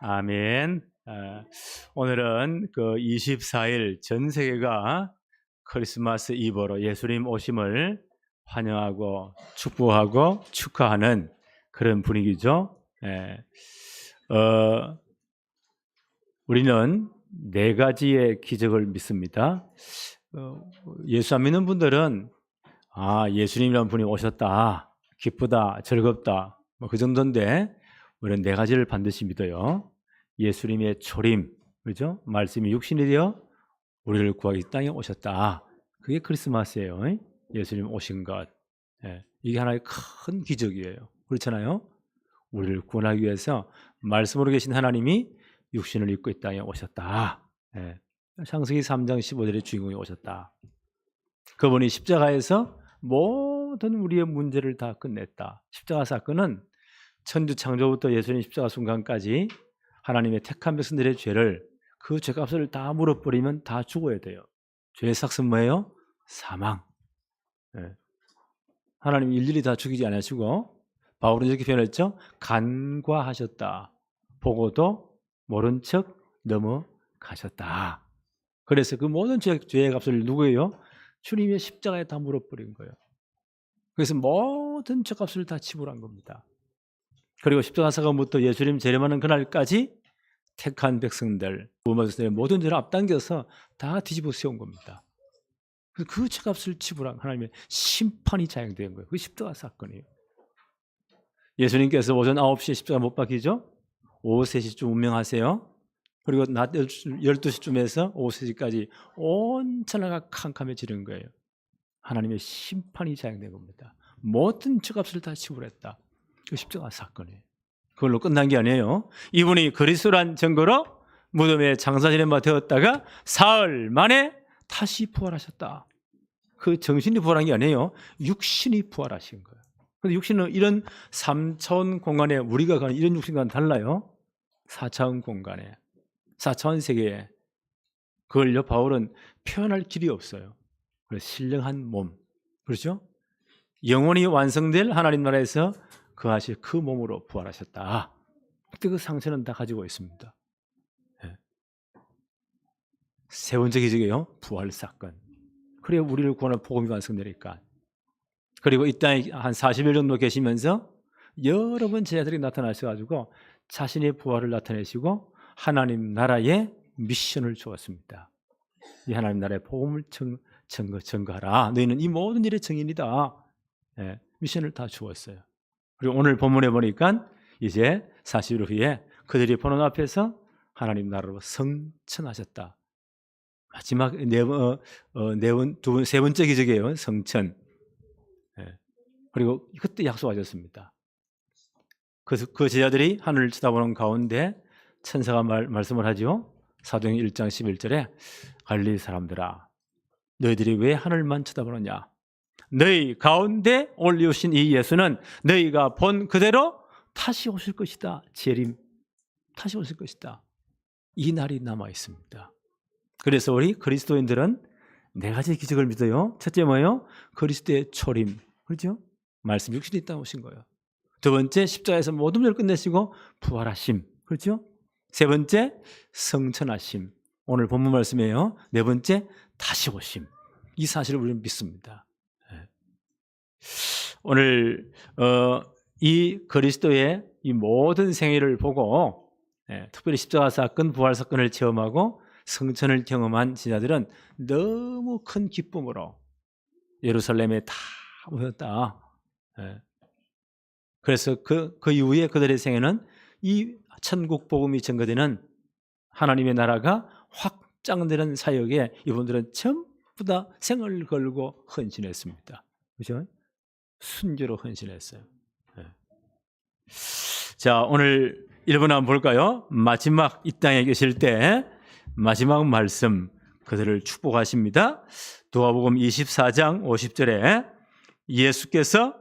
아멘. 오늘은 그 24일 전 세계가 크리스마스 이브로 예수님 오심을 환영하고 축복하고 축하하는 그런 분위기죠. 예. 우리는 네 가지의 기적을 믿습니다. 예수 안 믿는 분들은 예수님이라는 분이 오셨다, 기쁘다, 즐겁다, 뭐 그 정도인데 우리는 네 가지를 반드시 믿어요. 예수님의 초림, 그죠? 말씀이 육신이 되어 우리를 구하기 이 땅에 오셨다. 그게 크리스마스예요. 예수님 오신 것. 예, 이게 하나의 큰 기적이에요. 그렇잖아요. 우리를 구원하기 위해서 말씀으로 계신 하나님이 육신을 입고 이 땅에 오셨다. 예, 창세기 3장 15절의 주인공이 오셨다. 그분이 십자가에서 모든 우리의 문제를 다 끝냈다. 십자가 사건은 천주 창조부터 예수님 십자가 순간까지 하나님의 택한 백성들의 죄를, 그 죄값을 다 물어버리면 다 죽어야 돼요. 죄의 삭은 뭐예요? 사망. 예. 하나님이 일일이 다 죽이지 않으시고 바울은 이렇게 표현했죠. 간과하셨다. 보고도 모른 척 넘어가셨다. 그래서 그 모든 죄의 값을 누구예요? 주님의 십자가에 다 물어버린 거예요. 그래서 모든 죄값을 다 지불한 겁니다. 그리고 십자가 사건부터 예수님 재림하는 그날까지 택한 백성들, 구원받은 모든 죄를 앞당겨서 다 뒤집어 세운 겁니다. 그래서 그 죄값을 지불한 하나님의 심판이 자행된 거예요. 그 십자가 사건이에요. 예수님께서 오전 9시에 십자가 못 박히죠? 오후 3시쯤 운명하세요. 그리고 낮 12시쯤에서 오후 3시까지 온 천하가 캄캄해지는 거예요. 하나님의 심판이 자행된 겁니다. 모든 죄값을 다 지불했다. 그 십자가 사건이에요. 그걸로 끝난 게 아니에요. 이분이 그리스도란 증거로 무덤에 장사지내마 되었다가 사흘 만에 다시 부활하셨다. 그 정신이 부활한 게 아니에요. 육신이 부활하신 거예요. 근데 육신은 이런 3차원 공간에 우리가 가는 이런 육신과는 달라요. 4차원 공간에, 4차원 세계에. 그걸요 바울은 표현할 길이 없어요. 그래서 신령한 몸, 그렇죠? 영원히 완성될 하나님 나라에서 거하실 그 몸으로 부활하셨다. 그때 그 상처는 다 가지고 있습니다. 네. 세 번째 기적이에요. 부활 사건. 그래야 우리를 구원할 복음이 완성되니까. 그리고 이 땅에 한 40일 정도 계시면서 여러 번 제자들이 나타나셔가지고 자신의 부활을 나타내시고 하나님 나라의 미션을 주었습니다. 이 하나님 나라의 복음을 증거하라. 너희는 이 모든 일의 증인이다. 예, 미션을 다 주었어요. 그리고 오늘 본문에 보니까 이제 40일 후에 그들이 보는 앞에서 하나님 나라로 성천하셨다. 마지막 세 번째 기적이에요. 성천. 예. 그리고 그때 약속하셨습니다. 그 제자들이 하늘을 쳐다보는 가운데 천사가 말씀을 하죠. 사도행 1장 11절에 갈릴리 사람들아, 너희들이 왜 하늘만 쳐다보느냐? 너희 가운데 올리우신 이 예수는 너희가 본 그대로 다시 오실 것이다. 재림, 다시 오실 것이다. 이 날이 남아 있습니다. 그래서 우리 그리스도인들은 네 가지 기적을 믿어요. 첫째 뭐예요? 그리스도의 초림, 그렇죠? 말씀 육신이 있다 오신 거예요. 두 번째, 십자가에서 모든 일을 끝내시고 부활하심, 그렇죠? 세 번째, 성천하심. 오늘 본문 말씀이에요. 네 번째, 다시 오심. 이 사실을 우리는 믿습니다. 오늘 이 그리스도의 이 모든 생애를 보고 특별히 십자가 사건, 부활 사건을 체험하고 성천을 경험한 지자들은 너무 큰 기쁨으로 예루살렘에 다 모였다. 그래서 그 이후에 그들의 생애는 이 천국 복음이 전거되는 하나님의 나라가 확장되는 사역에 이분들은 전부 다 생을 걸고 헌신했습니다. 그렇죠? 순교로 헌신했어요. 자, 오늘 1분 한번 볼까요? 마지막 이 땅에 계실 때 마지막 말씀 그들을 축복하십니다. 누가복음 24장 50절에 예수께서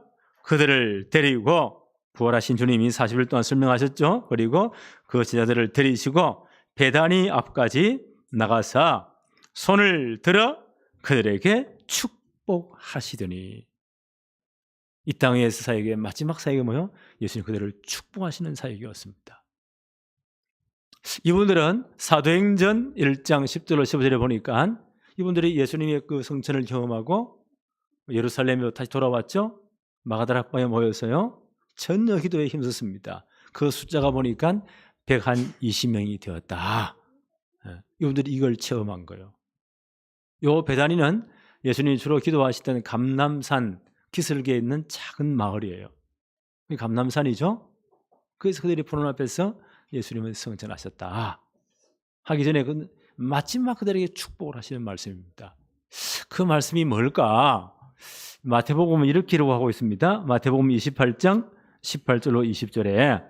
그들을 데리고 부활하신 주님이 40일 동안 설명하셨죠. 그리고 그 제자들을 데리시고 베다니 앞까지 나가서 손을 들어 그들에게 축복하시더니 이 땅에서 사역의 마지막 사역이 뭐요? 예수님 그들을 축복하시는 사역이었습니다. 이분들은 사도행전 1장 10절로 15절에 보니까 이분들이 예수님의 그 성천을 경험하고 예루살렘으로 다시 돌아왔죠. 마가다락방에 모여서요. 전혀 기도에 힘썼습니다. 그 숫자가 보니까 120명이 되었다. 이분들이 이걸 체험한 거예요. 요 베다니는 예수님이 주로 기도하시던 감람산 기슭에 있는 작은 마을이에요. 감람산이죠. 그래서 그들이 보는 앞에서 예수님은 성천하셨다 하기 전에 그 마지막 그들에게 축복을 하시는 말씀입니다. 그 말씀이 뭘까? 마태복음은 이렇게 기록하고 있습니다. 마태복음 28장 18절로 20절에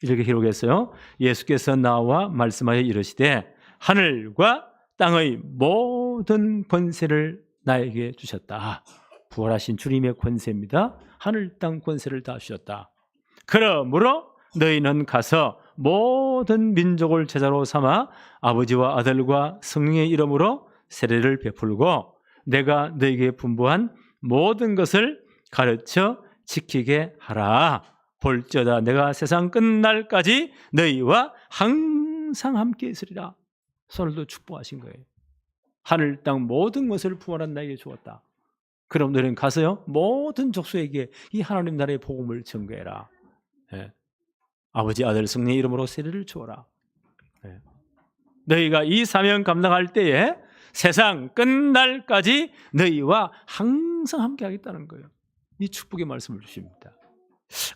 이렇게 기록했어요. 예수께서 나와 말씀하여 이르시되 하늘과 땅의 모든 권세를 나에게 주셨다. 부활하신 주님의 권세입니다. 하늘 땅 권세를 다 주셨다. 그러므로 너희는 가서 모든 민족을 제자로 삼아 아버지와 아들과 성령의 이름으로 세례를 베풀고 내가 너희에게 분부한 모든 것을 가르쳐 지키게 하라. 볼지어다 내가 세상 끝날까지 너희와 항상 함께 있으리라. 손을 더 축복하신 거예요. 하늘 땅 모든 것을 부활한 나에게 주었다. 그럼 너희는 가서요 모든 족속에게 이 하나님 나라의 복음을 전거해라. 아버지 아들 성령의 이름으로 세례를 주어라. 너희가 이 사명 감당할 때에 세상 끝날까지 너희와 항상 함께 하겠다는 거예요. 이 축복의 말씀을 주십니다.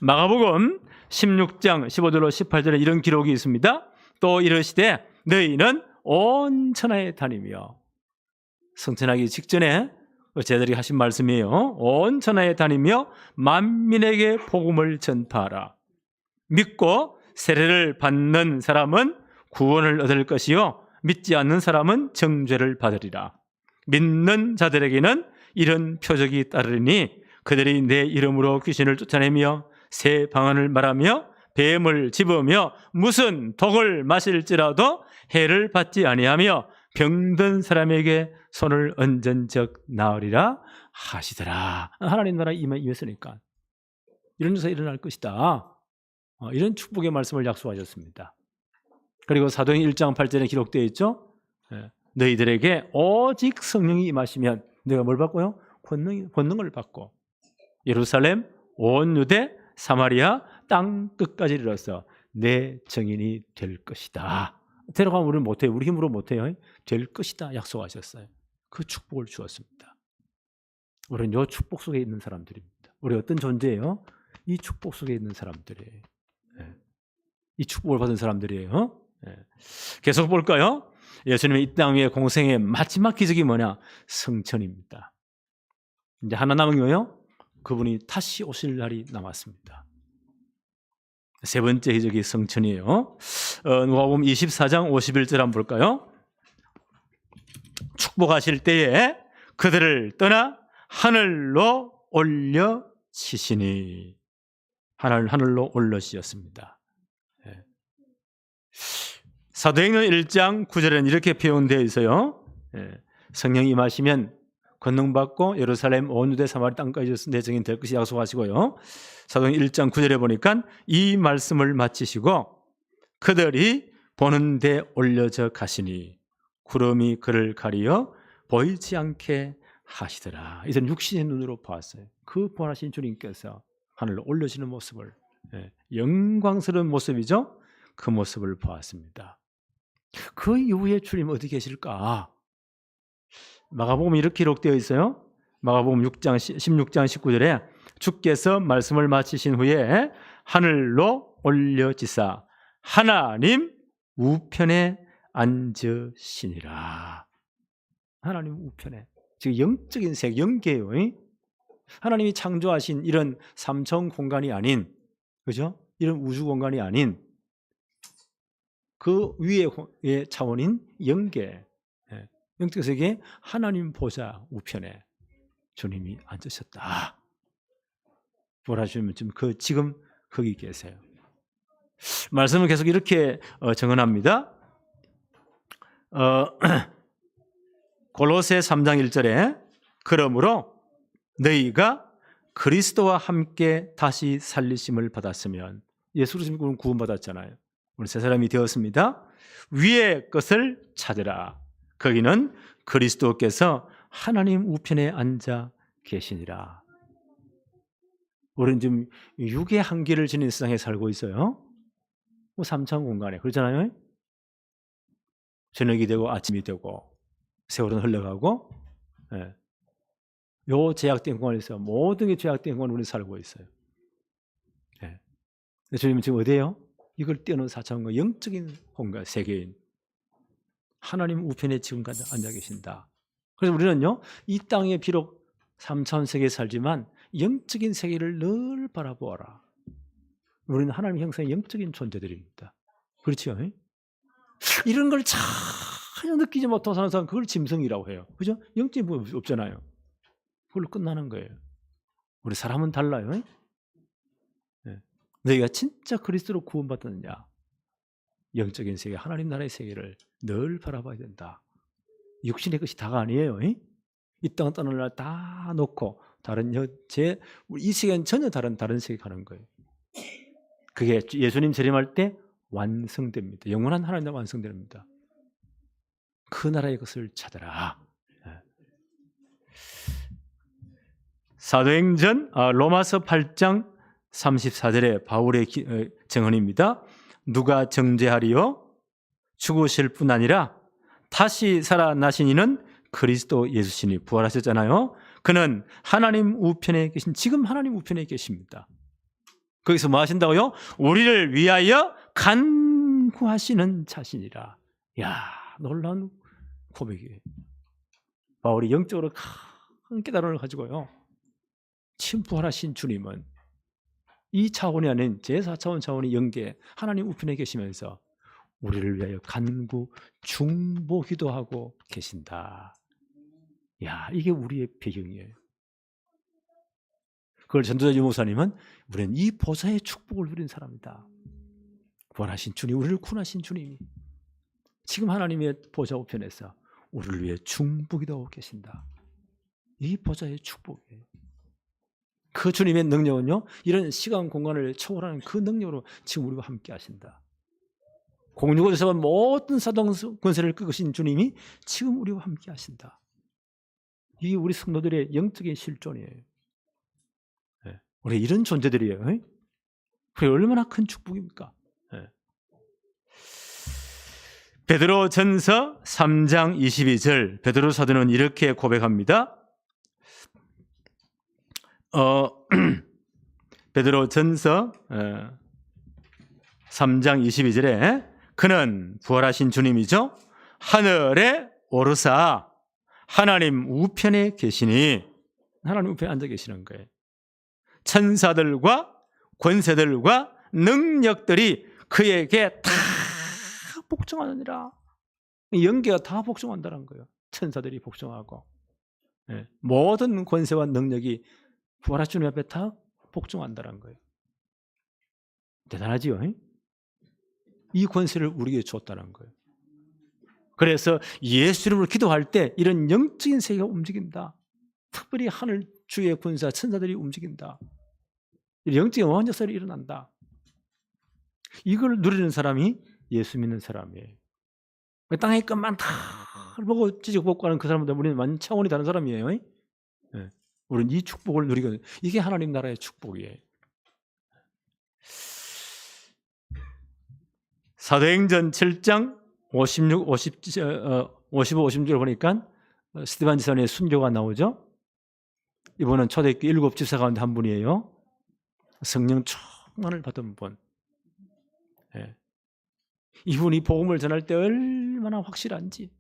마가복음 16장 15절로 18절에 이런 기록이 있습니다. 또 이르시되 너희는 온 천하에 다니며, 성천하기 직전에 제자들이 하신 말씀이에요. 온 천하에 다니며 만민에게 복음을 전파하라. 믿고 세례를 받는 사람은 구원을 얻을 것이요 믿지 않는 사람은 정죄를 받으리라. 믿는 자들에게는 이런 표적이 따르니 그들이 내 이름으로 귀신을 쫓아내며 새 방언을 말하며 뱀을 집으며 무슨 독을 마실지라도 해를 받지 아니하며 병든 사람에게 손을 얹은 적 나으리라 하시더라. 하나님 나라 임했으니까 이런 일이 일어날 것이다. 이런 축복의 말씀을 약속하셨습니다. 그리고 사도행 1장 8절에 기록되어 있죠. 너희들에게 오직 성령이 임하시면 내가 뭘 받고요? 권능을 받고 예루살렘, 온 유대, 사마리아, 땅 끝까지 이르러서 내 증인이 될 것이다. 데려가면 우리는 못해요. 우리 힘으로 못해요. 될 것이다 약속하셨어요. 그 축복을 주었습니다. 우리는 이 축복 속에 있는 사람들입니다. 우리 어떤 존재예요? 이 축복 속에 있는 사람들이에요. 이 축복을 받은 사람들이에요. 계속 볼까요? 예수님의 이 땅 위에 공생의 마지막 기적이 뭐냐? 성천입니다. 이제 하나 남은 거요. 그분이 다시 오실 날이 남았습니다. 세 번째 기적이 성천이에요. 누가복음 24장 51절 한번 볼까요? 축복하실 때에 그들을 떠나 하늘로 올려치시니, 하늘로 올려치셨습니다. 사도행전 1장 9절에는 이렇게 표현되어 있어요. 성령이 임하시면 권능받고 예루살렘 온 유대 사마리 땅까지 내 증인 될 것이 약속하시고요. 사도행전 1장 9절에 보니까 이 말씀을 마치시고 그들이 보는 데 올려져 가시니 구름이 그를 가리어 보이지 않게 하시더라. 이들은 육신의 눈으로 보았어요. 그 부활하신 주님께서 하늘로 올려지는 모습을, 영광스러운 모습이죠. 그 모습을 보았습니다. 그 이후에 주님 어디 계실까? 마가복음 이렇게 기록되어 있어요. 마가복음 16장 19절에 주께서 말씀을 마치신 후에 하늘로 올려지사 하나님 우편에 앉으시니라. 하나님 우편에. 지금 영적인 세계, 영계예요. 하나님이 창조하신 이런 삼천 공간이 아닌, 그죠? 이런 우주 공간이 아닌 그 위의 차원인 영계, 영적 세계에 하나님 보좌 우편에 주님이 앉으셨다. 부활하시면 지금 거기 계세요. 말씀을 계속 이렇게 정언합니다. 골로새 3장 1절에 그러므로 너희가 그리스도와 함께 다시 살리심을 받았으면, 예수 그리스도는 구원받았잖아요. 우리 새 사람이 되었습니다. 위의 것을 찾으라. 거기는 그리스도께서 하나님 우편에 앉아 계시니라. 우리는 지금 육의 한계를 지닌 세상에 살고 있어요. 뭐 3차원 공간에 그렇잖아요. 저녁이 되고 아침이 되고 세월은 흘러가고, 예. 요 제약된 공간에서 모든 게 제약된 공간에 우리 살고 있어요. 예. 주님은 지금 어디예요? 이걸 뛰어넘은 4차원과 영적인 공간, 세계인 하나님 우편에 지금 앉아 계신다. 그래서 우리는요, 이 땅에 비록 3차원 세계에 살지만 영적인 세계를 늘 바라보아라. 우리는 하나님 형상의 영적인 존재들입니다. 그렇죠? 이런 걸 전혀 느끼지 못하고 사는 사람, 그걸 짐승이라고 해요. 그죠? 영적인 부분이 없잖아요. 그걸로 끝나는 거예요. 우리 사람은 달라요. 네. 너희가 진짜 그리스도로 구원받았느냐? 영적인 세계, 하나님 나라의 세계를 늘 바라봐야 된다. 육신의 것이 다가 아니에요. 이 땅 떠날 날 다 놓고 다른 이 세계는 전혀 다른 세계 가는 거예요. 그게 예수님 재림할 때 완성됩니다. 영원한 하나님 나라 완성됩니다. 그 나라의 것을 찾아라. 사도행전 로마서 8장 34절에 바울의 증언입니다. 누가 정죄하리요? 죽으실 뿐 아니라 다시 살아나신 이는 그리스도 예수시니 부활하셨잖아요. 그는 하나님 우편에 계신, 지금 하나님 우편에 계십니다. 거기서 뭐 하신다고요? 우리를 위하여 간구하시는 자신이라. 야, 놀라운 고백이에요. 바울이 영적으로 큰 깨달음을 가지고요, 지금 부활하신 주님은 이 차원이 아닌 제4차원 차원의 영계 하나님 우편에 계시면서 우리를 위하여 간구 중보 기도하고 계신다. 야, 이게 우리의 배경이에요. 그걸 전도자 유목사님은 우리는 이 보좌의 축복을 누린 사람이다. 구원하신 주님, 우리를 구원하신 주님이 지금 하나님의 보좌 우편에서 우리를 위해 중보 기도하고 계신다. 이 보좌의 축복이에요. 그 주님의 능력은요, 이런 시간 공간을 초월하는 그 능력으로 지금 우리와 함께 하신다. 공중에서 모든 사동 권세를 끄으신 주님이 지금 우리와 함께 하신다. 이게 우리 성도들의 영적인 실존이에요. 네. 우리 이런 존재들이에요. 그게 얼마나 큰 축복입니까? 네. 베드로 전서 3장 22절, 베드로 사도는 이렇게 고백합니다. 베드로 전서 3장 22절에 그는 부활하신 주님이죠. 하늘에 오르사 하나님 우편에 계시니, 하나님 우편에 앉아 계시는 거예요. 천사들과 권세들과 능력들이 그에게 다 복종하느니라. 영계가 다 복종한다는 거예요. 천사들이 복종하고, 모든 권세와 능력이 부활하신 주님 앞에 다 복종한다는 거예요. 대단하지요? 이 권세를 우리에게 줬다는 거예요. 그래서 예수 이름으로 기도할 때 이런 영적인 세계가 움직인다. 특별히 하늘 주의 군사 천사들이 움직인다. 영적인 어마어마한 역사가 일어난다. 이걸 누리는 사람이 예수 믿는 사람이에요. 땅의 것만 다 보고 찌직볶고 하는 그 사람들, 우리는 완전 차원이 다른 사람이에요. 네. 우리는 이 축복을 누리고, 이게 하나님 나라의 축복이에요. 사도행전 7장 55, 56절 보니까 스데반 지사의 순교가 나오죠. 이분은 초대교회 7 집사 가운데 한 분이에요. 성령 충만을 받은 분. 이분이 복음을 전할 때 얼마나 확실한지.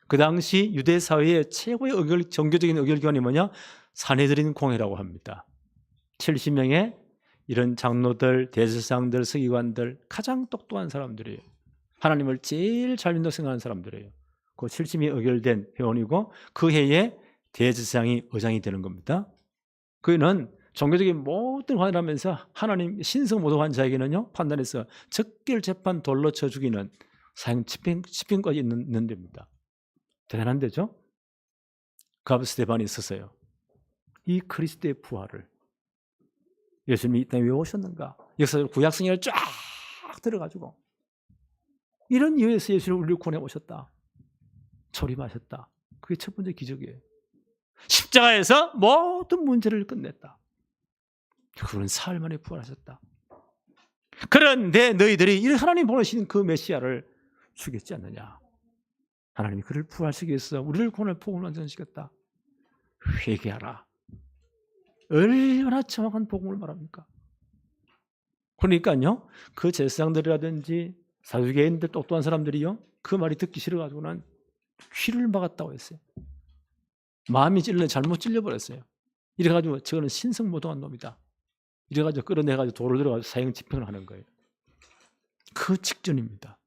그 당시 유대 사회의 최고의 종교적인 의결기관이 뭐냐? 산헤드린 공회라고 합니다. 70명의 이런 장로들, 대제사장들, 서기관들, 가장 똑똑한 사람들이에요. 하나님을 제일 잘 믿는다고 생각하는 사람들이에요. 그 70명이 의결된 회원이고, 그 해에 대제사장이 의장이 되는 겁니다. 그는 종교적인 모든 관을 하면서 하나님 신성 모독한 자에게는요, 판단해서 적결 재판 돌로 쳐 죽이는 사형 집행까지 있는 데입니다. 대단한 데죠. 그 앞에 스데반이 있었어요. 이 그리스도의 부활을 예수님이 이 땅에 왜 오셨는가? 역사적으로 구약성경을 쫙 들어가지고 이런 이유에서 예수를 우리를 구원해 오셨다. 조림하셨다. 그게 첫 번째 기적이에요. 십자가에서 모든 문제를 끝냈다. 그분은 사흘 만에 부활하셨다. 그런데 너희들이 이 하나님 보내신 그 메시아를 죽였지 않느냐. 하나님이 그를 부활시키기 위해서 우리를 구원할 복음을 완성시켰다. 회개하라. 얼마나 정확한 복음을 말합니까? 그러니까요, 그 제사장들이라든지 사두개인들 똑똑한 사람들이요, 그 말이 듣기 싫어가지고는 귀를 막았다고 했어요. 마음이 잘못 찔려버렸어요. 이래가지고 저거는 신성모독한 놈이다. 이래가지고 끌어내가지고 돌을 들어가지고 사형 집행을 하는 거예요. 그 직전입니다.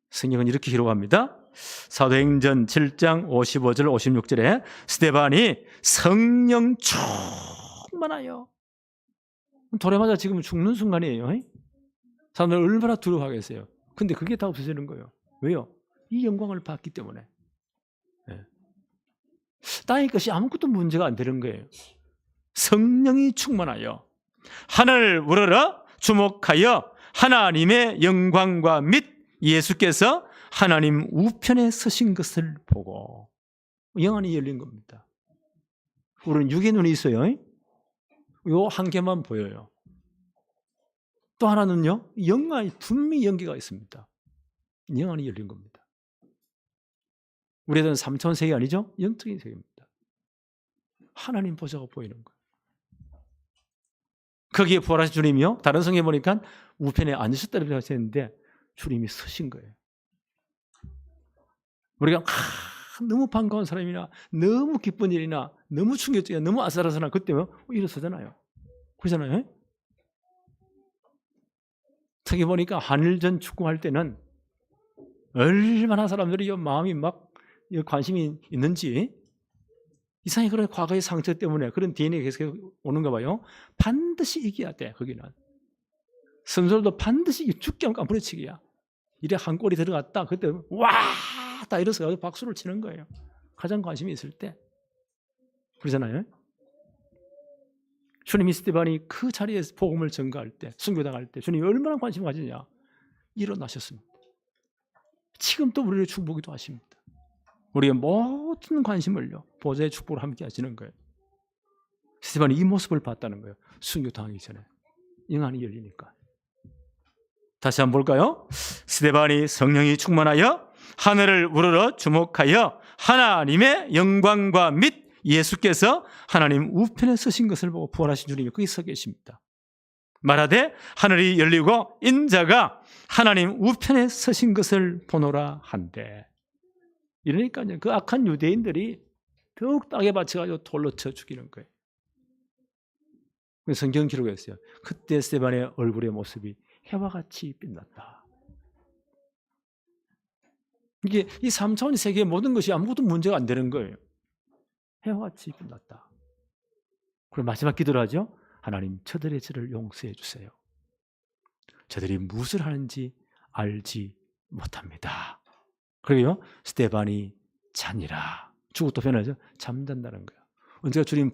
성경은 이렇게 기록합니다. 사도행전 7장 55절 56절에 스데반이 성령 충만하여, 돌에 맞아 지금 죽는 순간이에요. 사람들 얼마나 두려워하겠어요. 근데 그게 다 없어지는 거예요. 왜요? 이 영광을 받기 때문에. 땅의 것이 아무것도 문제가 안 되는 거예요. 성령이 충만하여 하늘을 우러러 주목하여 하나님의 영광과 및 예수께서 하나님 우편에 서신 것을 보고 영안이 열린 겁니다. 우리는 육의 눈이 있어요. 요 한 개만 보여요. 또 하나는요, 영안이 분명히 연계가 있습니다. 영안이 열린 겁니다. 우리들은 3차원 세계 아니죠? 영적인 세계입니다. 하나님 보좌가 보이는 거예요. 거기에 부활하신 주님이요, 다른 성경에 보니까 우편에 앉으셨다고 하셨는데 주님이 서신 거예요. 우리가 너무 반가운 사람이나 너무 기쁜 일이나 너무 충격적이나 너무 아슬아슬한 그때면 일어서잖아요. 그러잖아요. 특히 보니까 한일전 축구할 때는 얼마나 사람들이 마음이 막 관심이 있는지, 이상하게 그런 과거의 상처 때문에 그런 DNA가 계속 오는가 봐요. 반드시 이겨야 돼. 거기는 선수들도 반드시 죽지 않고 부딪히기야. 이래 한 골이 들어갔다, 그때 와! 다 일어서 박수를 치는 거예요. 가장 관심이 있을 때. 그러잖아요. 주님이 스데반이 그 자리에서 복음을 전가할 때, 순교당할 때 주님이 얼마나 관심을 가지냐. 일어나셨습니다. 지금 또 우리를 축복기도 하십니다. 우리의 모든 관심을요, 보좌의 축복으로 함께 하시는 거예요. 스데반이 이 모습을 봤다는 거예요. 순교당하기 전에. 영안이 열리니까. 다시 한번 볼까요? 스데반이 성령이 충만하여 하늘을 우러러 주목하여 하나님의 영광과 및 예수께서 하나님 우편에 서신 것을 보고 부활하신 주님이 거기 서 계십니다. 말하되 하늘이 열리고 인자가 하나님 우편에 서신 것을 보노라 한대. 이러니까요, 그 악한 유대인들이 더욱 땅에 받쳐가지고 돌로 쳐 죽이는 거예요. 성경 기록했어요. 그때 스데반의 얼굴의 모습이 해와 같이 빛났다. 이게 이 3차원 세계의 모든 것이 아무것도 문제가 안 되는 거예요. 해와 같이 빛났다. 그럼 마지막 기도를 하죠. 하나님, 저들의 죄를 용서해 주세요. 저들이 무엇을 하는지 알지 못합니다. 그래요, 스데반이 자니라. 주고 또 변하죠. 잠잔다는 거예요. 언제가 주님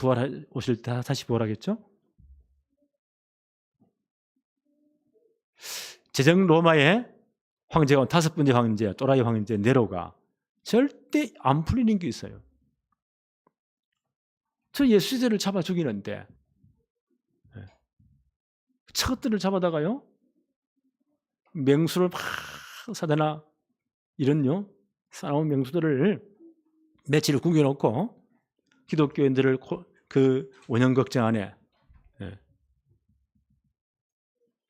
오실 때 다시 부활하겠죠? 제정 로마의 황제가 5번째 황제, 또라이 황제 네로가 절대 안 풀리는 게 있어요. 저 예수제를 잡아 죽이는데 저것들을 잡아다가요, 맹수를 막 사대나 이런요 싸나운 맹수들을 며칠 구겨놓고 기독교인들을 그 원형극장 안에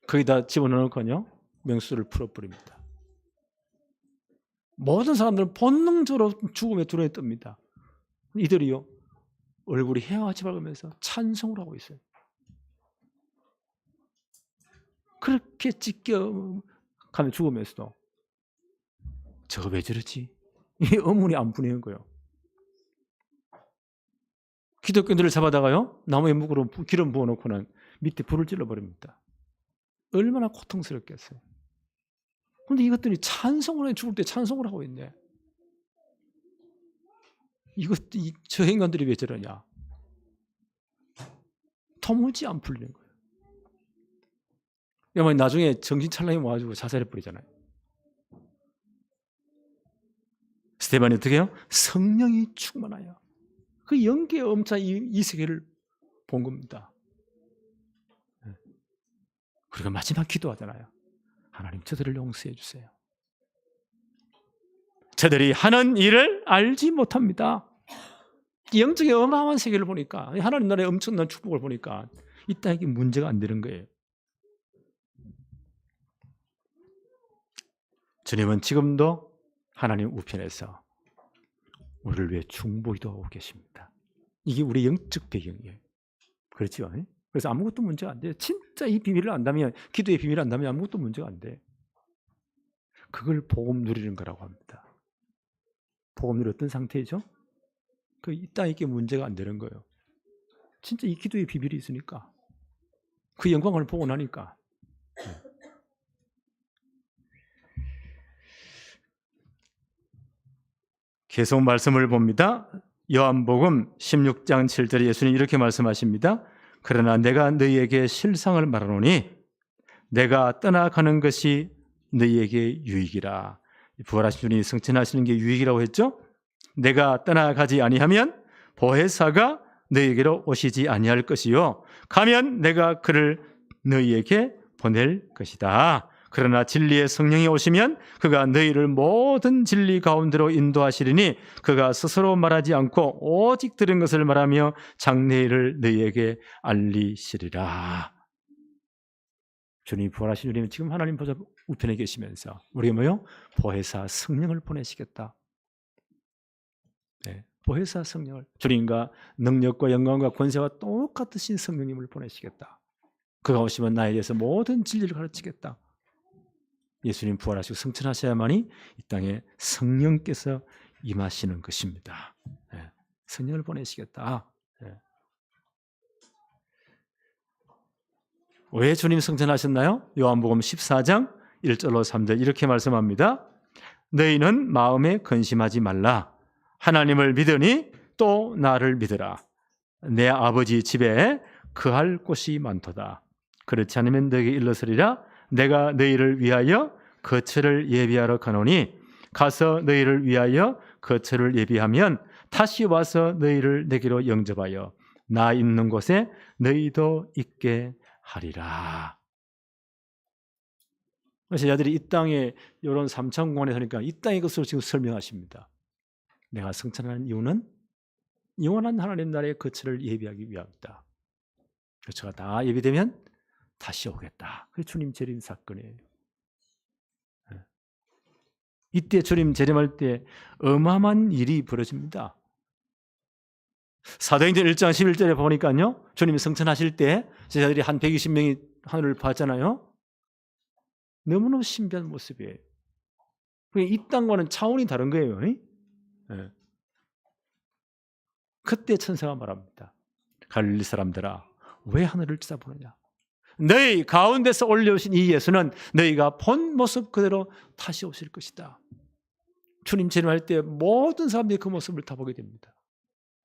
거기다 집어넣고요 맹수를 풀어버립니다. 모든 사람들은 본능적으로 죽음의 두려움에 뜹니다. 이들이요 얼굴이 해와같이 밝으면서 찬송을 하고 있어요. 그렇게 찢겨가면 죽으면서도 저거 왜 저러지? 이 의문이 안 풀리는 거예요. 기독교인들을 잡아다가요 나무에 묵으로 기름 부어놓고는 밑에 불을 찔러버립니다. 얼마나 고통스럽겠어요. 그런데 이것들이 찬송을 해, 죽을 때 찬송을 하고 있네. 저 인간들이 왜 저러냐? 도무지 안 풀리는 거예요. 여러분 나중에 정신 찰나게 모아가지고 자살해 버리잖아요. 스데반이 어떻게 해요? 성령이 충만하여 그 영계의 엄청 이 세계를 본 겁니다. 그리고 마지막 기도하잖아요. 하나님 저들을 용서해 주세요. 저들이 하는 일을 알지 못합니다. 영적인 어마어마한 세계를 보니까 하나님 나라의 엄청난 축복을 보니까 이 땅에 문제가 안 되는 거예요. 주님은 지금도 하나님 우편에서 우리를 위해 충분히 도하고 계십니다. 이게 우리 영적 배경이에요. 그렇죠? 그래서 아무것도 문제가 안 돼요. 진짜 이 비밀을 안다면, 기도의 비밀을 안다면 아무것도 문제가 안 돼. 그걸 복음 누리는 거라고 합니다. 복음 누리 어떤 상태이죠? 이 땅에 이게 문제가 안 되는 거예요. 진짜 이 기도의 비밀이 있으니까. 그 영광을 보고 나니까. 계속 말씀을 봅니다. 요한복음 16장 7절에 예수님 이렇게 말씀하십니다. 그러나 내가 너희에게 실상을 말하노니 내가 떠나가는 것이 너희에게 유익이라. 부활하신 주님이 승천하시는 게 유익이라고 했죠. 내가 떠나가지 아니하면 보혜사가 너희에게로 오시지 아니할 것이요 가면 내가 그를 너희에게 보낼 것이다. 그러나 진리의 성령이 오시면 그가 너희를 모든 진리 가운데로 인도하시리니 그가 스스로 말하지 않고 오직 들은 것을 말하며 장래일을 너희에게 알리시리라. 주님 부활하신 주님 지금 하나님 보좌 우편에 계시면서 우리가 뭐요? 보혜사 성령을 보내시겠다. 네, 보혜사 성령을 주님과 능력과 영광과 권세와 똑같으신 성령님을 보내시겠다. 그가 오시면 나에 대해서 모든 진리를 가르치겠다. 예수님 부활하시고 승천하셔야만이 이 땅에 성령께서 임하시는 것입니다. 네, 성령을 보내시겠다. 네. 왜 주님 승천하셨나요? 요한복음 14장 1절로 3절 이렇게 말씀합니다. 너희는 마음에 근심하지 말라. 하나님을 믿으니 또 나를 믿으라. 내 아버지 집에 거할 곳이 많도다. 그렇지 않으면 너희에게 일러서리라. 내가 너희를 위하여 거처를 예비하러 가노니 가서 너희를 위하여 거처를 예비하면 다시 와서 너희를 내게로 영접하여 나 있는 곳에 너희도 있게 하리라. 그래서 여자들이 이 땅에 이런 삼천공원에 서니까 이 땅의 것으로 지금 설명하십니다. 내가 승천하는 이유는 영원한 하나님 나라의 거처를 예비하기 위함이다. 거처가 다 예비되면 다시 오겠다. 그게 주님 재림 사건이에요. 이때 주님 재림할 때 어마어마한 일이 벌어집니다. 사도행전 1장 11절에 보니까요. 주님 승천하실 때 제자들이 한 120명이 하늘을 봤잖아요. 너무너무 신비한 모습이에요. 이 땅과는 차원이 다른 거예요. 네. 그때 천사가 말합니다. 갈릴리 사람들아 왜 하늘을 쳐다보느냐. 너희 가운데서 올려오신 이 예수는 너희가 본 모습 그대로 다시 오실 것이다. 주님 재림할 때 모든 사람들이 그 모습을 다 보게 됩니다.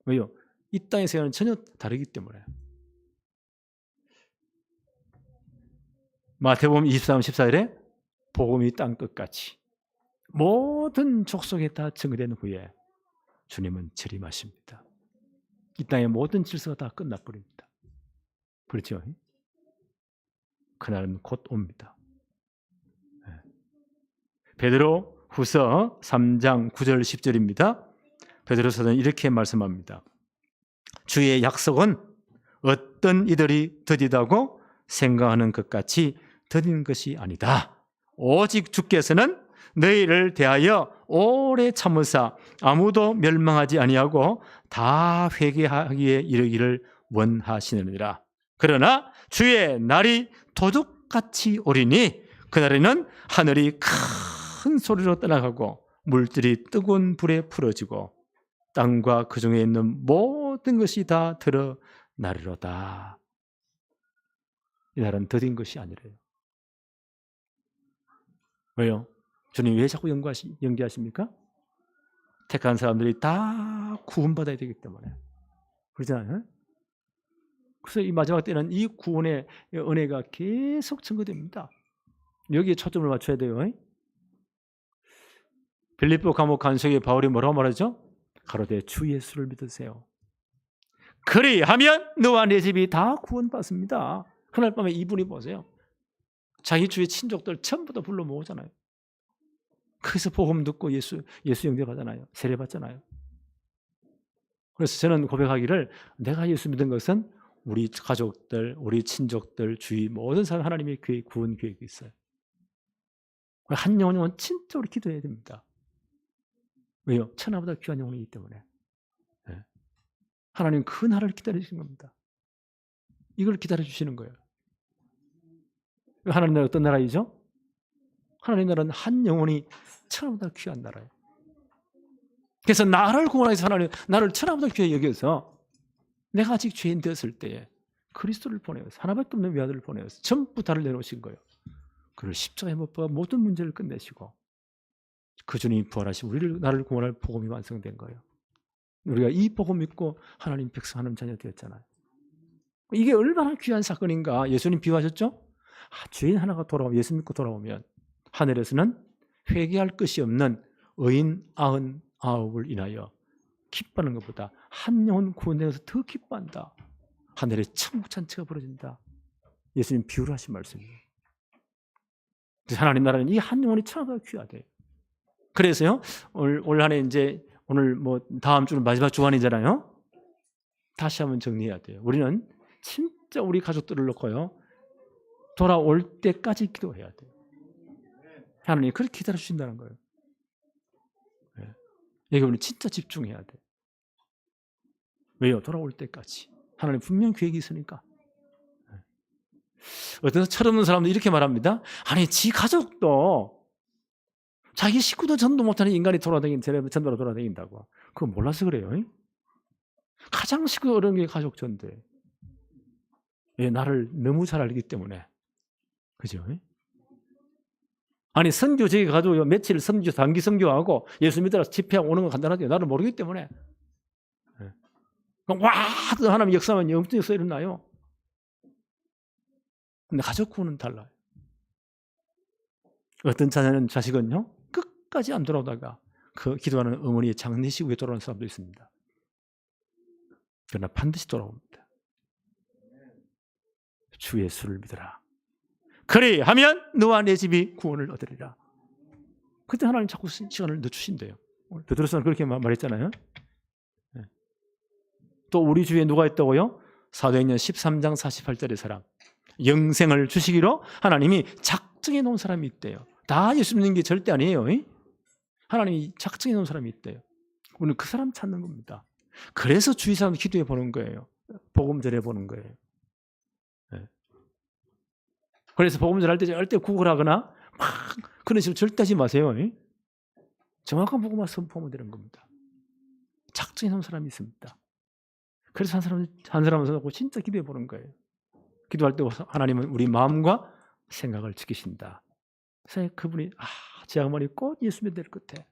왜요? 이 땅의 세계는 전혀 다르기 때문에. 마태복음 23, 14절에 복음이 땅 끝까지 모든 족속에 다 증거된 후에 주님은 재림하십니다. 이 땅의 모든 질서가 다 끝나버립니다. 그렇죠? 그날은 곧 옵니다. 베드로 후서 3장 9절 10절입니다. 베드로서는 이렇게 말씀합니다. 주의 약속은 어떤 이들이 더디다고 생각하는 것 같이 더딘 것이 아니다. 오직 주께서는 너희를 대하여 오래 참으사 아무도 멸망하지 아니하고 다 회개하기에 이르기를 원하시느니라. 그러나 주의 날이 도둑같이 오리니 그날에는 하늘이 큰 소리로 떠나가고 물들이 뜨거운 불에 풀어지고 땅과 그 중에 있는 모든 것이 다 드러나리로다. 이 날은 더딘 것이 아니래요. 왜요? 주님 왜 자꾸 연기하십니까? 택한 사람들이 다 구원받아야 되기 때문에. 그렇잖아요. 그래서 이 마지막 때는 이 구원의 은혜가 계속 증거됩니다. 여기에 초점을 맞춰야 돼요. 빌립보 감옥 간수에게 바울이 뭐라고 말하죠? 가로되 주 예수를 믿으세요. 그리하면 너와 내 집이 다 구원받습니다. 그날 밤에 이분이 보세요. 자기 주위 친족들 전부 다 불러 모으잖아요. 그래서 복음 듣고 예수 영접하잖아요. 세례 받잖아요. 그래서 저는 고백하기를 내가 예수 믿은 것은 우리 가족들, 우리 친족들, 주위 모든 사람 하나님의 구원 계획이 있어요. 한 영혼은 진짜 우리 기도해야 됩니다. 왜요? 천하보다 귀한 영혼이기 때문에. 네. 하나님 그 날을 기다리시는 겁니다. 이걸 기다려주시는 거예요. 하나님 나라 어떤 나라이죠? 하나님 나라는 한 영혼이 천하보다 귀한 나라예요. 그래서 나를 구원하기 위해서 하나님 나를 천하보다 귀하게 여겨서 내가 아직 죄인 되었을 때에 그리스도를 보내어서 하나밖에 없는 외아들을 보내어서 전부 다를 내놓으신 거예요. 그를 십자가에 못 박아 모든 문제를 끝내시고 그 주님이 부활하시고 나를 구원할 복음이 완성된 거예요. 우리가 이 복음 믿고 하나님 백성 하나님 자녀 되었잖아요. 이게 얼마나 귀한 사건인가. 예수님 비유하셨죠? 죄인 하나가 돌아오면 예수 믿고 돌아오면 하늘에서는 회개할 것이 없는 의인 99을 인하여 기뻐하는 것보다 한 영혼 구원되어서 더 기뻐한다. 하늘에 천국 잔치가 벌어진다. 예수님 비유를 하신 말씀이에요. 하나님 나라는 이 한 영혼이 천하보다 귀하대. 그래서요 올 한해 이제 오늘 뭐 다음 주는 마지막 주간이잖아요. 다시 한번 정리해야 돼요. 우리는 진짜 우리 가족들을 놓고요 돌아올 때까지 기도해야 돼요. 하나님 그렇게 기다려 주신다는 거예요. 네. 여기 우리 진짜 집중해야 돼. 왜요? 돌아올 때까지. 하나님 분명 계획이 있으니까. 네. 어떤 철없는 사람도 이렇게 말합니다. 아니 지 가족도 자기 식구도 전도 못하는 인간이 전도로 돌아다닌다고. 그거 몰라서 그래요. 가장 식구 어려운 게 가족 전도예요. 왜? 나를 너무 잘 알기 때문에. 그죠? 아니 선교 저기 가도 며칠 선교 단기 선교하고 예수 믿으라서 집회하고 오는 건 간단하대요. 나를 모르기 때문에. 와 하나님 역사하면 영적 역사 일어나요. 근데 가족 구원은 달라요. 어떤 자식은요 끝까지 안 돌아오다가 그 기도하는 어머니의 장례식 후에 돌아오는 사람도 있습니다. 그러나 반드시 돌아옵니다. 주 예수를 믿어라. 그리하면 너와 내 집이 구원을 얻으리라. 그때 하나님 자꾸 시간을 늦추신대요. 베드로서는 그렇게 말했잖아요. 또 우리 주위에 누가 있다고요? 사도행전 13장 48절의 사람. 영생을 주시기로 하나님이 작정해 놓은 사람이 있대요. 다 예수 믿는 게 절대 아니에요. 하나님이 작정해 놓은 사람이 있대요. 우리는 그 사람 찾는 겁니다. 그래서 주위 사람 기도해 보는 거예요. 복음 전해 보는 거예요. 그래서 복음 전할 때 절대 구걸하거나 막 그런 식으로 절대 하지 마세요. 정확한 복음만 선포하면 되는 겁니다. 작정해 놓은 사람이 있습니다. 그래서 한 사람은 서고 진짜 기도해 보는 거예요. 기도할 때 하나님은 우리 마음과 생각을 지키신다. 그래서 그분이 제 양반이 꼭 예수 믿을 것 같아.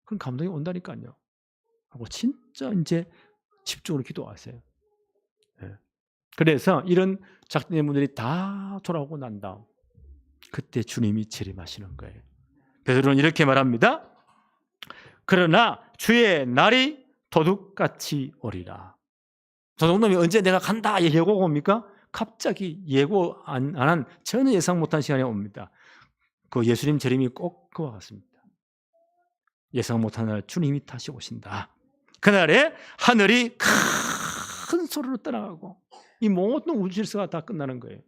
그런 감동이 온다니까요. 하고 진짜 이제 집중으로 기도하세요. 그래서 이런 작정된 분들이 다 돌아오고 난 다음 그때 주님이 재림하시는 거예요. 베드로는 이렇게 말합니다. 그러나 주의 날이 도둑같이 오리라. 도둑놈이 언제 내가 간다 예고가 옵니까? 갑자기 예고 안 한 전혀 예상 못한 시간이 옵니다. 그 예수님 재림이 꼭 그와 같습니다. 예상 못한 날 주님이 다시 오신다. 그날에 하늘이 큰 소리로 떠나가고 이 모든 우주 질서가 다 끝나는 거예요.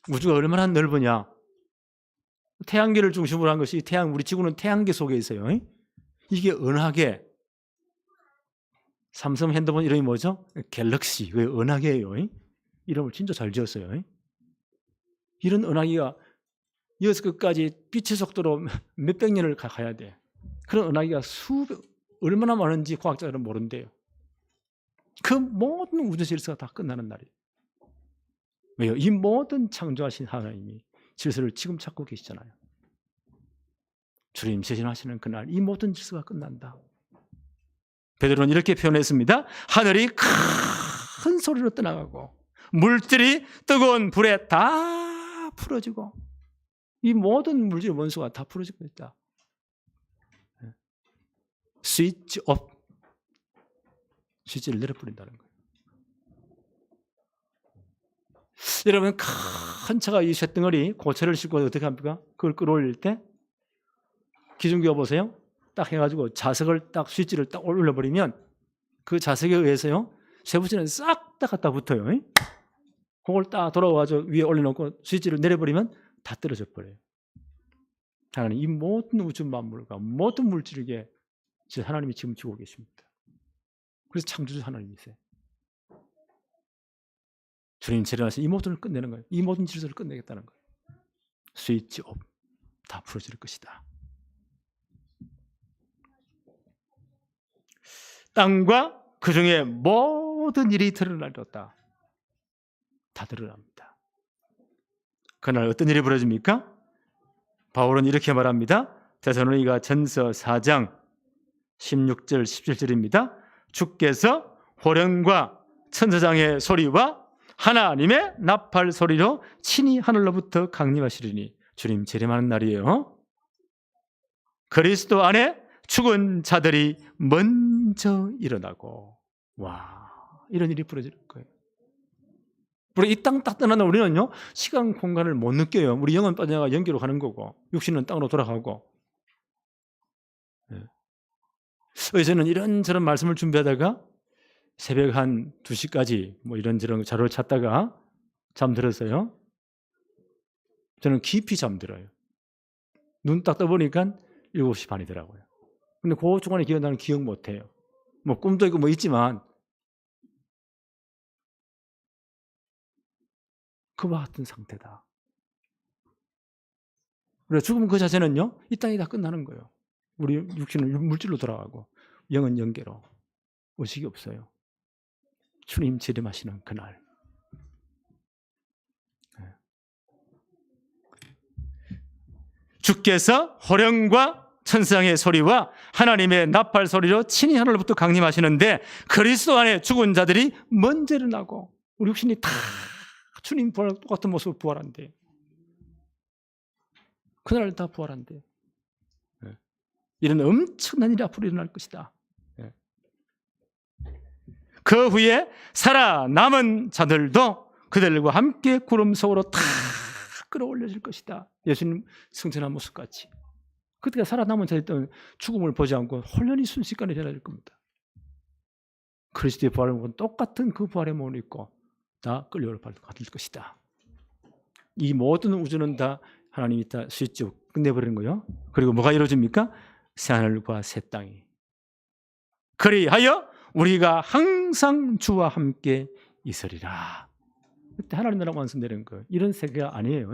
우주가 얼마나 넓으냐. 태양계를 중심으로 한 것이 우리 지구는 태양계 속에 있어요. 이게 은하계. 삼성 핸드폰 이름이 뭐죠? 갤럭시. 왜 은하계예요? 이름을 진짜 잘 지었어요. 이런 은하계가 여기서 끝까지 빛의 속도로 몇백 년을 가야 돼. 그런 은하계가 얼마나 많은지 과학자들은 모른대요. 그 모든 우주 질서가 다 끝나는 날이에요. 왜요? 이 모든 창조하신 하나님이 질서를 지금 찾고 계시잖아요. 주님 재림하시는 그날 이 모든 질서가 끝난다. 베드로는 이렇게 표현했습니다. 하늘이 큰 소리로 떠나가고 물질이 뜨거운 불에 다 풀어지고 이 모든 물질 원소가 다 풀어지고 있다. 스위치 업, 스위치를 내려버린다는 거예요. 여러분, 큰 차가 이 쇳덩어리 고체를 싣고 어떻게 합니까? 그걸 끌어올릴 때 기중기 보세요. 딱 해가지고 자석을 딱 스위치를 딱 올려버리면 그 자석에 의해서요 쇠붙이는 싹 다 갖다 붙어요. 그걸 딱 돌아와서 위에 올려놓고 스위치를 내려버리면 다 떨어져 버려요. 하나님, 이 모든 우주 만물과 모든 물질에게 하나님이 지금 주고 계십니다. 그래서 창조주 하나님이세요. 주님 재림하셔서 이 모든을 끝내는 거예요. 이 모든 질서를 끝내겠다는 거예요. 스위치 업, 다 풀어질 것이다. 땅과 그 중에 모든 일이 드러나리로다. 다 드러납니다. 그날 어떤 일이 벌어집니까? 바울은 이렇게 말합니다. 데살로니가 전서 4장 16절 17절입니다. 주께서 호령과 천사장의 소리와 하나님의 나팔 소리로 친히 하늘로부터 강림하시리니 주님 재림하는 날이에요. 그리스도 안에 죽은 자들이 먼저 일어나고, 와, 이런 일이 벌어질 거예요. 우리 이 땅 딱 떠나는 우리는요 시간 공간을 못 느껴요. 우리 영은 빠져나가 영계로 가는 거고 육신은 땅으로 돌아가고. 저는 이런저런 말씀을 준비하다가 새벽 한 2시까지 뭐 이런저런 자료를 찾다가 잠들었어요. 저는 깊이 잠들어요. 눈 딱 떠보니까 7시 반이더라고요. 근데 그 중간에 나는 기억 못해요. 뭐 꿈도 있고 뭐 있지만 그와 같은 상태다. 그래, 죽음 그 자체는요 이 땅이 다 끝나는 거예요. 우리 육신은 물질로 돌아가고 영은 영계로. 의식이 없어요. 주님 재림하시는 그날. 주께서 호령과 천사장의 소리와 하나님의 나팔 소리로 친히 하늘로부터 강림하시는데 그리스도 안에 죽은 자들이 먼저 일어나고, 우리 육신이 다 주님 부활 똑같은 모습으로 부활한대. 그날 다 부활한대. 이런 엄청난 일이 앞으로 일어날 것이다. 그 후에 살아남은 자들도 그들과 함께 구름 속으로 다 끌어올려질 것이다. 예수님 승천한 모습같이. 그때가 살아남은 자들은 죽음을 보지 않고 홀연히 순식간에 일어날 겁니다. 그리스도의 부활을 먹은 똑같은 그 부활의 몸을 입고 다 끌려올 받을 것이다. 이 모든 우주는 다 하나님이 다 스위치 끝내버리는 거예요. 그리고 뭐가 이루어집니까? 새하늘과 새 땅이. 그리하여 우리가 항상 주와 함께 있으리라. 그때 하나님 나라가 완성되는 거예요. 이런 세계가 아니에요.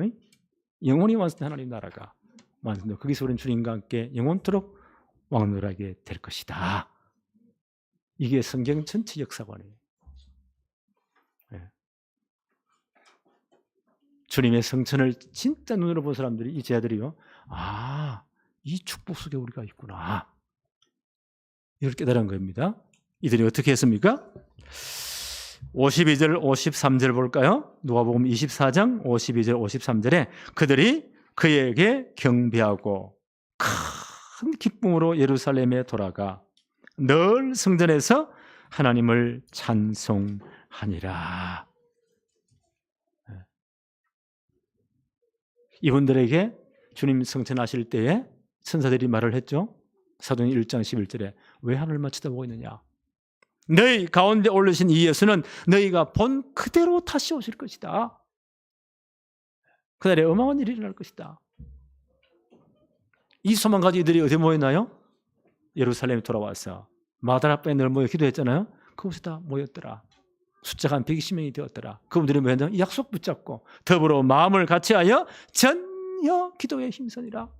영원히 완성된 하나님 나라가 완성되고 거기서 우리는 주님과 함께 영원토록 왕노라하게 될 것이다. 이게 성경 전체 역사관이에요. 주님의 성천을 진짜 눈으로 본 사람들이, 이 제자들이요, 아, 이 축복 속에 우리가 있구나, 이걸 깨달은 겁니다. 이들이 어떻게 했습니까? 52절 53절 볼까요? 누가복음 24장 52절 53절에 그들이 그에게 경배하고 큰 기쁨으로 예루살렘에 돌아가 늘 성전에서 하나님을 찬송하니라. 이분들에게 주님 성천하실 때에 천사들이 말을 했죠. 사도행 1장 11절에 왜 하늘만 쳐다보고 있느냐, 너희 가운데 올리신 이 예수는 너희가 본 그대로 다시 오실 것이다. 그날에 어마어마한 일이 일어날 것이다. 이 소망 가지고 이들이 어디 모였나요? 예루살렘에 돌아와서 마다라바에 늘 모여 기도했잖아요. 그곳에 다 모였더라. 숫자가 한 120명이 되었더라. 그분들이 뭐였냐? 약속 붙잡고 더불어 마음을 같이하여 전혀 기도에 힘쓰니라.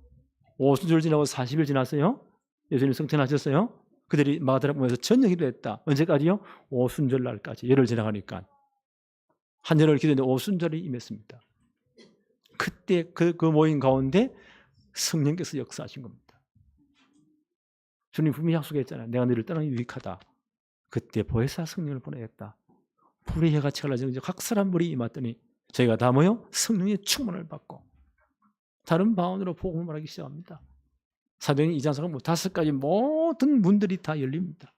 오순절 지나고 40일 지났어요. 예수님 성천하셨어요. 그들이 마다라 모여서 전혀 기도했다. 언제까지요? 오순절 날까지. 열흘 지나가니까 한 열흘 기도했는데 오순절이 임했습니다. 그때 그 모임 가운데 성령께서 역사하신 겁니다. 주님 분명히 약속했잖아요. 내가 너희를 떠나기 유익하다. 그때 보혜사 성령을 보내겠다. 불의 해가 쳐가지고 이제 각설한 물이 임했더니 저희가 다 모여 성령의 충만을 받고 다른 방언으로 복음을 말하기 시작합니다. 사도행전 2장 5가지 모든 문들이 다 열립니다.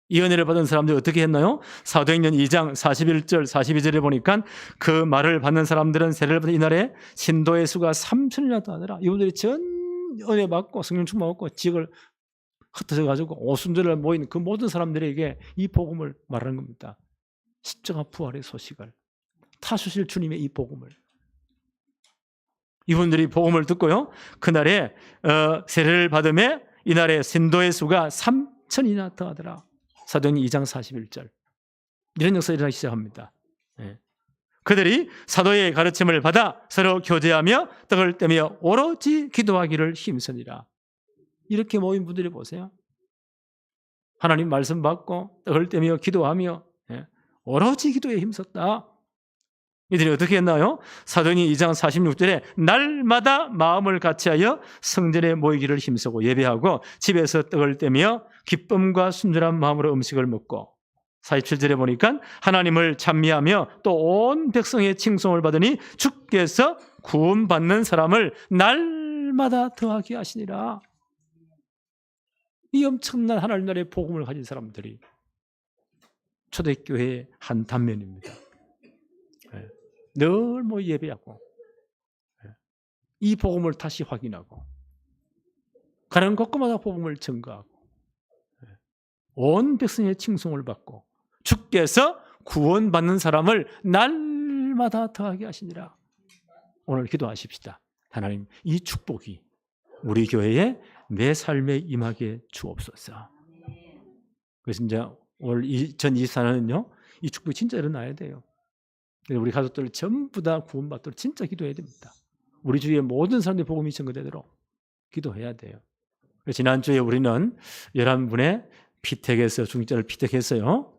이 은혜를 받은 사람들이 어떻게 했나요? 사도행전 2장 41절 42절에 보니까 그 말을 받는 사람들은 세례를 받은 이날에 신도의 수가 3,000이나 되더라. 이분들이 전 은혜 받고 성령 충만 받고 지역을 흩어져 가지고 오순절날 모인 그 모든 사람들에게 이 복음을 말하는 겁니다. 십자가 부활의 소식을, 타주실 주님의 이 복음을. 이분들이 복음을 듣고요, 그날에 세례를 받음에 이날에 신도의 수가 3,000이나 더하더라. 사도행전 2장 41절. 이런 역사가 일어나기 시작합니다. 그들이 사도의 가르침을 받아 서로 교제하며 떡을 떼며 오로지 기도하기를 힘쓰니라. 이렇게 모인 분들이 보세요. 하나님 말씀 받고 떡을 떼며 기도하며 오로지 기도에 힘썼다. 이들이 어떻게 했나요? 사도행전 2장 46절에 날마다 마음을 같이하여 성전에 모이기를 힘쓰고 예배하고 집에서 떡을 떼며 기쁨과 순전한 마음으로 음식을 먹고 47절에 보니까 하나님을 찬미하며 또 온 백성의 칭송을 받으니 주께서 구원받는 사람을 날마다 더하게 하시니라. 이 엄청난 하나님 나라의 복음을 가진 사람들이 초대교회의 한 단면입니다. 늘 뭐 예배하고 이 복음을 다시 확인하고 가는 곳곳마다 복음을 증거하고 온 백성의 칭송을 받고 주께서 구원받는 사람을 날마다 더하게 하시니라. 오늘 기도하십시다. 하나님, 이 축복이 우리 교회에 내 삶에 임하게 주옵소서. 그래서 이제 올 2024년은요, 이 축복이 진짜 일어나야 돼요. 우리 가족들 전부 다 구원받도록 진짜 기도해야 됩니다. 우리 주위의 모든 사람들이 복음이 증거되도록 기도해야 돼요. 지난주에 우리는 11분의 피택에서 중직자를 피택했어요.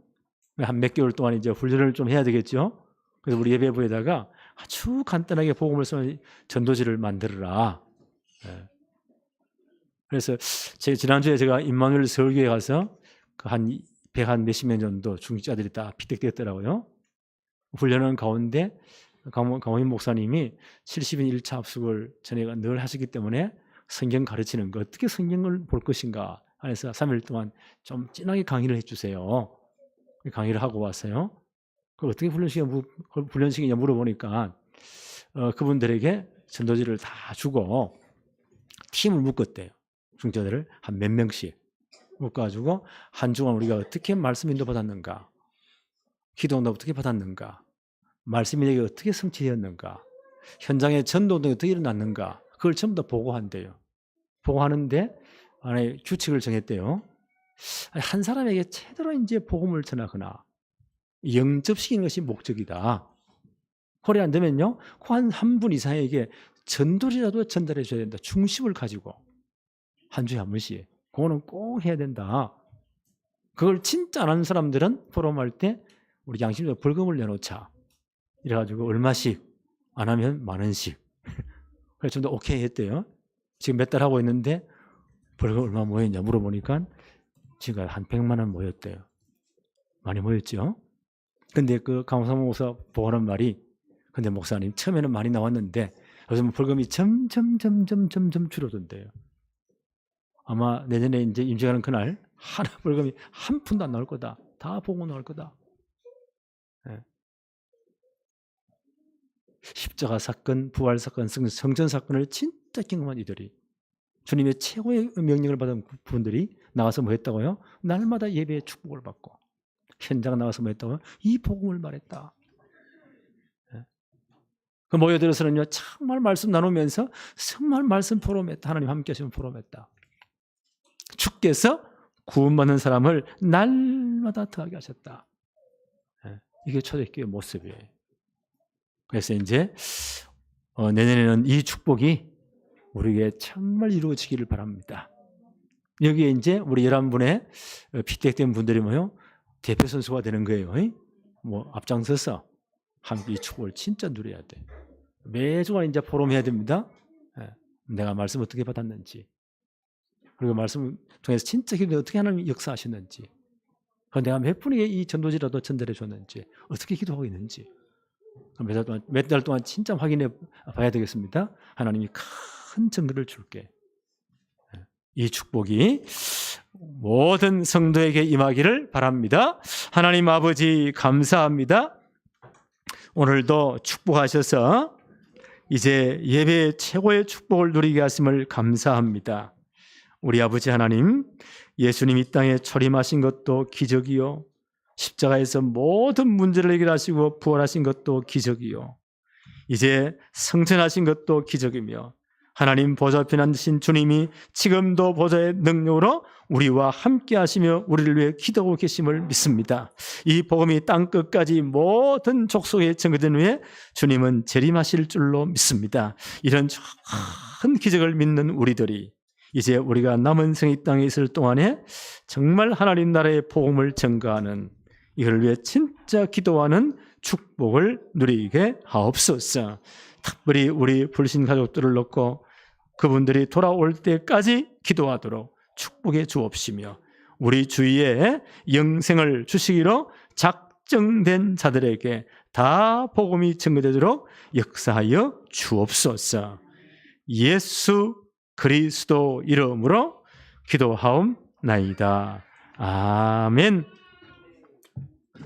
한 몇 개월 동안 이제 훈련을 좀 해야 되겠죠. 그래서 우리 예배부에다가 아주 간단하게 복음을 쓰는 전도지를 만들어라. 그래서 지난주에 제가 임마누엘 서울교회 가서 한 100 몇십 명 정도 중직자들이 다 피택됐더라고요. 훈련하는 가운데 강호인 목사님이 70인 1차 합숙을 전에 늘 하시기 때문에 성경 가르치는 거, 어떻게 성경을 볼 것인가 해서 3일 동안 좀 진하게 강의를 해주세요. 강의를 하고 왔어요. 그 어떻게 훈련시키냐 물어보니까 그분들에게 전도지를 다 주고 팀을 묶었대요. 중자들을 한 몇 명씩 묶어가지고 한 주간 우리가 어떻게 말씀 인도 받았는가, 기도도 어떻게 받았는가, 말씀이 내게 어떻게 성취되었는가, 현장의 전도도 어떻게 일어났는가, 그걸 전부 다 보고한대요. 보고하는데 안에 규칙을 정했대요. 한 사람에게 제대로 이제 복음을 전하거나 영접시키는 것이 목적이다. 그래 안 되면요, 한 분 이상에게 전도리라도 전달해 줘야 된다. 중심을 가지고 한 주에 한 번씩. 그거는 꼭 해야 된다. 그걸 진짜 안 하는 사람들은 포럼할 때 우리 양심적으로 벌금을 내놓자. 이래가지고 얼마씩 안 하면 10,000원씩. 그래서 좀 더 오케이 했대요. 지금 몇 달 하고 있는데 벌금 얼마 모였냐 물어보니까 지금 한 100만 원 모였대요. 많이 모였죠. 근데 그 강호상 목사 보고하는 말이, 근데 목사님 처음에는 많이 나왔는데 요즘 벌금이 점점 줄어든대요. 아마 내년에 이제 임직하는 그날 하나 벌금이 한 푼도 안 나올 거다. 다 보고 나올 거다. 십자가 사건, 부활 사건, 성전 사건을 진짜 경험한 이들이, 주님의 최고의 명령을 받은 분들이 나가서 뭐 했다고요? 날마다 예배의 축복을 받고 현장 나가서 뭐 했다고요? 이 복음을 말했다. 그 모여들어서는요, 정말 말씀 나누면서 정말 말씀 포럼했다. 하나님 함께 하시면 포럼했다. 주께서 구원받는 사람을 날마다 더하게 하셨다. 이게 초대교회 모습이에요. 그래서 이제 내년에는 이 축복이 우리에게 정말 이루어지기를 바랍니다. 여기에 이제 우리 11분의 피택된 분들이 뭐요? 대표 선수가 되는 거예요. 뭐 앞장서서 함께 이 축복을 진짜 누려야 돼. 매주간 이제 포럼해야 됩니다. 내가 말씀 어떻게 받았는지, 그리고 말씀 통해서 진짜 기도에 어떻게 하나님이 역사하셨는지, 내가 몇 분에게 이 전도지라도 전달해 줬는지, 어떻게 기도하고 있는지 몇 달 동안 진짜 확인해 봐야 되겠습니다. 하나님이 큰 증거를 줄게. 이 축복이 모든 성도에게 임하기를 바랍니다. 하나님 아버지 감사합니다. 오늘도 축복하셔서 이제 예배의 최고의 축복을 누리게 하심을 감사합니다. 우리 아버지 하나님, 예수님 이 땅에 초림하신 것도 기적이요, 십자가에서 모든 문제를 해결하시고 부활하신 것도 기적이요, 이제 성천하신 것도 기적이며, 하나님 보좌 앞에 앉으신 주님이 지금도 보좌의 능력으로 우리와 함께 하시며 우리를 위해 기도하고 계심을 믿습니다. 이 복음이 땅끝까지 모든 족속에 전거된 후에 주님은 재림하실 줄로 믿습니다. 이런 큰 기적을 믿는 우리들이 이제 우리가 남은 생의 땅에 있을 동안에 정말 하나님 나라의 복음을 전가하는, 이걸 위해 진짜 기도하는 축복을 누리게 하옵소서. 특별히 우리 불신 가족들을 놓고 그분들이 돌아올 때까지 기도하도록 축복해 주옵시며, 우리 주위에 영생을 주시기로 작정된 자들에게 다 복음이 증거되도록 역사하여 주옵소서. 예수 그리스도 이름으로 기도하옵나이다. 아멘.